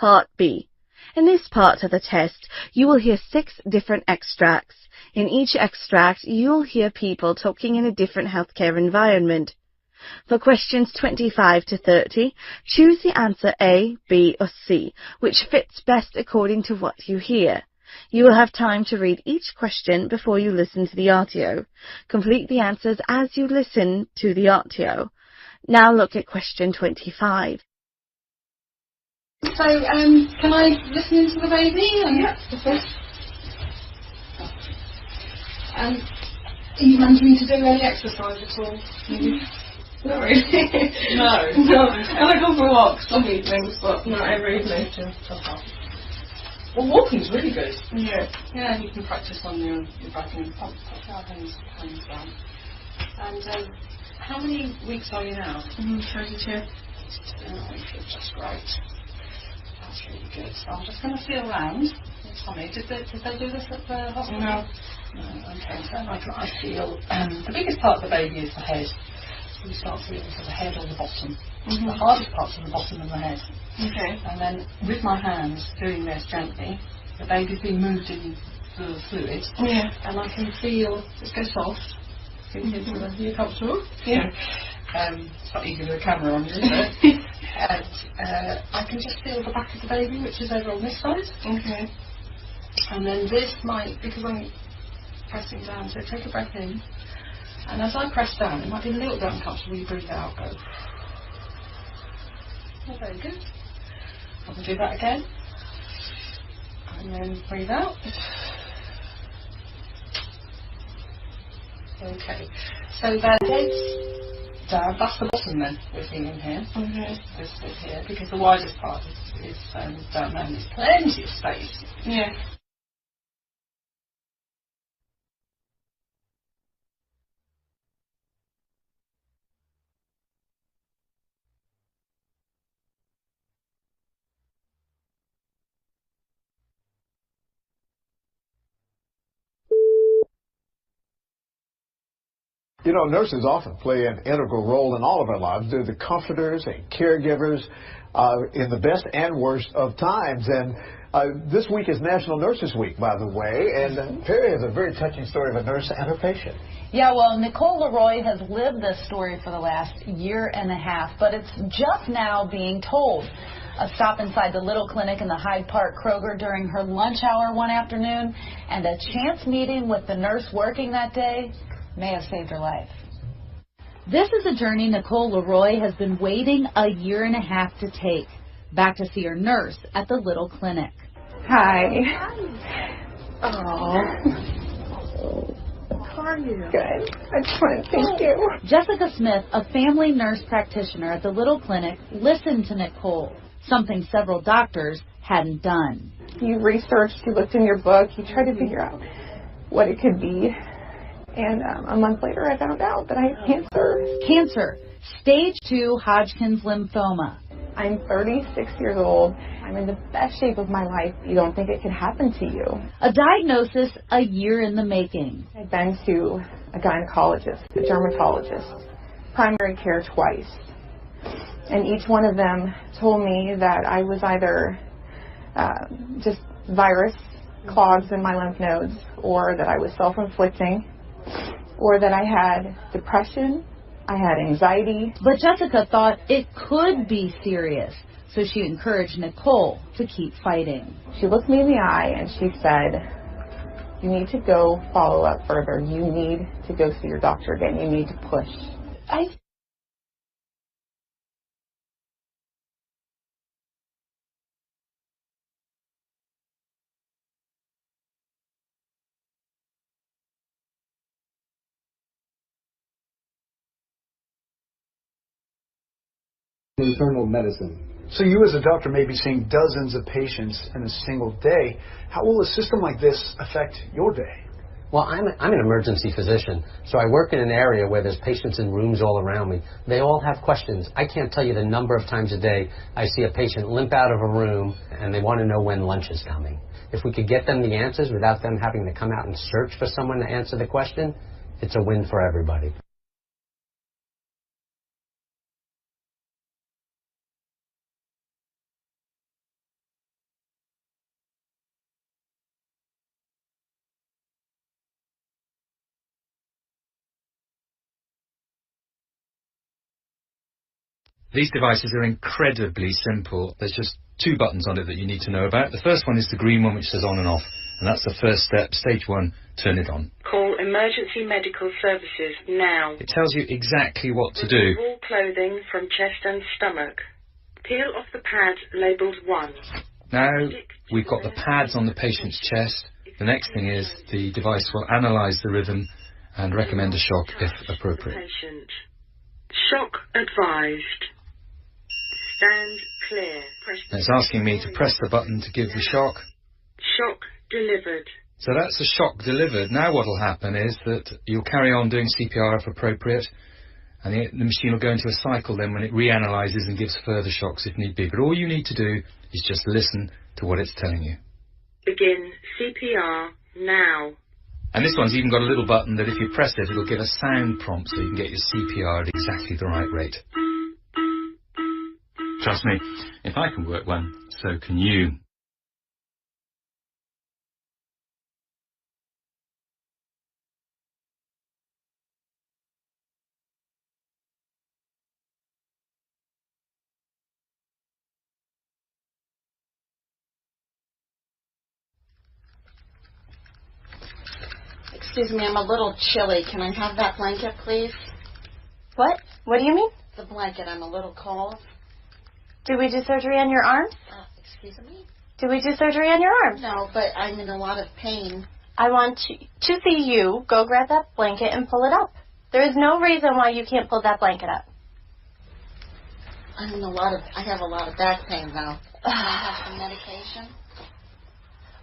Part B. In this part of the test, you will hear 6 different extracts. In each extract, you'll hear people talking in a different healthcare environment. For questions 25 to 30, choose the answer A, B or C, which fits best according to what you hear. You will have time to read each question before you listen to the RTO. Complete the answers as you listen to the RTO. Now look at question 25. So, can I listen into the baby? Yeah. Are you managing to do any exercise at all? Not really. No. I go for walks some evenings, but not every evening. Well, walking's really good. Yeah. Yeah, you can practice on your back and put your hands down. And how many weeks are you now? 32. That's great. That's really good. So I'm just going to feel around. Tommy, did they do this at the hospital? No. Okay, so I feel the biggest part of the baby is the head. So we start feeling for the head or the bottom. The hardest parts are the bottom and the head. Okay. And then with my hands doing this gently, the baby's being moved in the fluid. Yeah. And I can feel, just go soft. Are you comfortable? Yeah. It's not easy with a camera on, is it? And I can just feel the back of the baby, which is over on this side. Okay. And then this might, because I'm pressing down, so take a breath in. And as I press down, it might be a little bit uncomfortable. You breathe out, go. Oh, very good. I can do that again. And then breathe out. Okay. So the head's down. That's the bottom then we're feeling here. Okay. This bit here, because the widest part is down there and there's plenty of space. Yeah. You know, nurses often play an integral role in all of our lives. They're the comforters and caregivers in the best and worst of times. And this week is National Nurses Week, by the way. And Perry has a very touching story of a nurse and her patient. Yeah, well, Nicole Leroy has lived this story for the last year and a half, but it's just now being told. A stop inside the Little Clinic in the Hyde Park Kroger during her lunch hour one afternoon and a chance meeting with the nurse working that day may have saved her life. This is a journey Nicole Leroy has been waiting a year and a half to take, back to see her nurse at the Little Clinic. Hi. Oh. How are you? Good. I just want to thank you. Jessica Smith, a family nurse practitioner at the Little Clinic, listened to Nicole, something several doctors hadn't done. You researched, you looked in your book, you tried to figure out what it could be. And a month later, I found out that I had cancer. Cancer, stage 2 Hodgkin's lymphoma. I'm 36 years old. I'm in the best shape of my life. You don't think it could happen to you. A diagnosis a year in the making. I've been to a gynecologist, a dermatologist, primary care twice. And each one of them told me that I was either just virus clogs in my lymph nodes, or that I was self-inflicting, or that I had depression, I had anxiety. But Jessica thought it could be serious, so she encouraged Nicole to keep fighting. She looked me in the eye and she said, you need to go follow up further. You need to go see your doctor again. You need to push. Internal medicine. So you as a doctor may be seeing dozens of patients in a single day. How will a system like this affect your day? Well, I'm an emergency physician, so I work in an area where there's patients in rooms all around me. They all have questions. I can't tell you the number of times a day I see a patient limp out of a room and they want to know when lunch is coming. If we could get them the answers without them having to come out and search for someone to answer the question, it's a win for everybody. These devices are incredibly simple. There's just 2 buttons on it that you need to know about. The first one is the green one which says on and off, and that's the first step. Stage 1, turn it on. Call emergency medical services now. It tells you exactly what to do. Remove all clothing from chest and stomach. Peel off the pad labelled 1. Now we've got the pads on the patient's chest. The next thing is the device will analyse the rhythm and recommend a shock if appropriate. Patient. Shock advised. Stand clear. It's asking me to press the button to give the shock. Shock delivered. So that's the shock delivered. Now what will happen is that you'll carry on doing CPR if appropriate, and the machine will go into a cycle then when it reanalyses and gives further shocks if need be. But all you need to do is just listen to what it's telling you. Begin CPR now. And this one's even got a little button that if you press it, it'll give a sound prompt so you can get your CPR at exactly the right rate. Trust me, if I can work one, so can you. Excuse me, I'm a little chilly. Can I have that blanket, please? What? What do you mean? The blanket. I'm a little cold. Did we do surgery on your arms? Excuse me? Did we do surgery on your arms? No, but I'm in a lot of pain. I want to see you go grab that blanket and pull it up. There is no reason why you can't pull that blanket up. I have a lot of back pain now. Can I have some medication?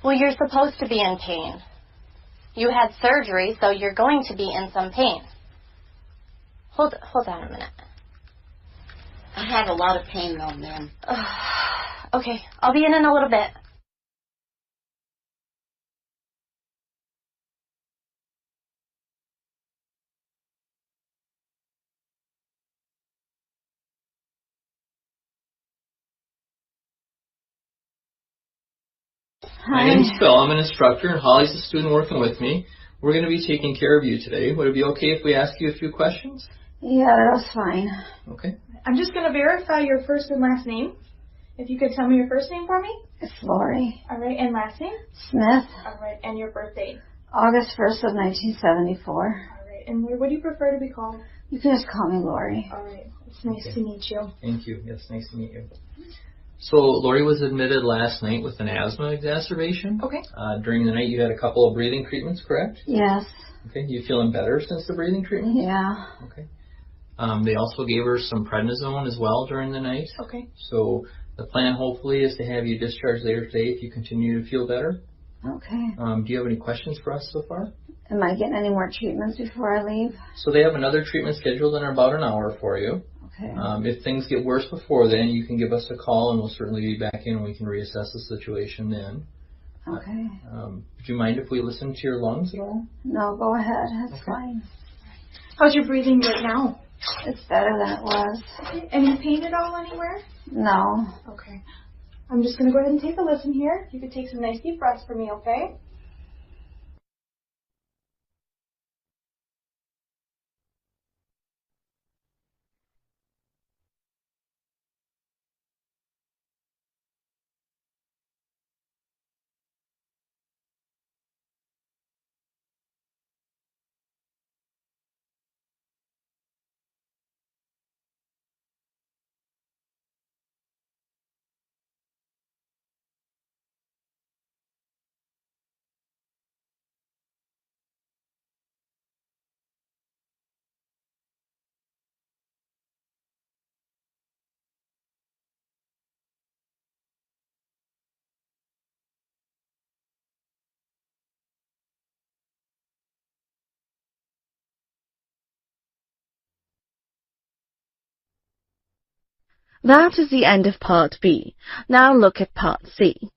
Well, you're supposed to be in pain. You had surgery, so you're going to be in some pain. Hold on a minute. I have a lot of pain though, ma'am. Okay, I'll be in a little bit. My name's Phil. I'm an instructor, and Holly's a student working with me. We're going to be taking care of you today. Would it be okay if we ask you a few questions? Yeah, that's fine. Okay. I'm just going to verify your first and last name. If you could tell me your first name for me. It's Lori. All right, and last name? Smith. All right, and your birthday? August 1st of 1974. All right, and what do you prefer to be called? You can just call me Lori. All right, it's nice to meet you. Thank you. Yes, nice to meet you. So Lori was admitted last night with an asthma exacerbation. Okay. During the night you had a couple of breathing treatments, correct? Yes. Okay. You feeling better since the breathing treatment? Yeah. Okay. They also gave her some prednisone as well during the night. Okay. So the plan hopefully is to have you discharged later today if you continue to feel better. Okay. Do you have any questions for us so far? Am I getting any more treatments before I leave? So they have another treatment scheduled in about an hour for you. Okay. If things get worse before then, you can give us a call and we'll certainly be back in and we can reassess the situation then. Okay. Would you mind if we listen to your lungs at all? No, go ahead. That's fine. How's your breathing right now? It's better than it was. Okay. Any pain at all anywhere? No. Okay. I'm just going to go ahead and take a listen here. You could take some nice deep breaths for me, okay? That is the end of Part B. Now look at Part C.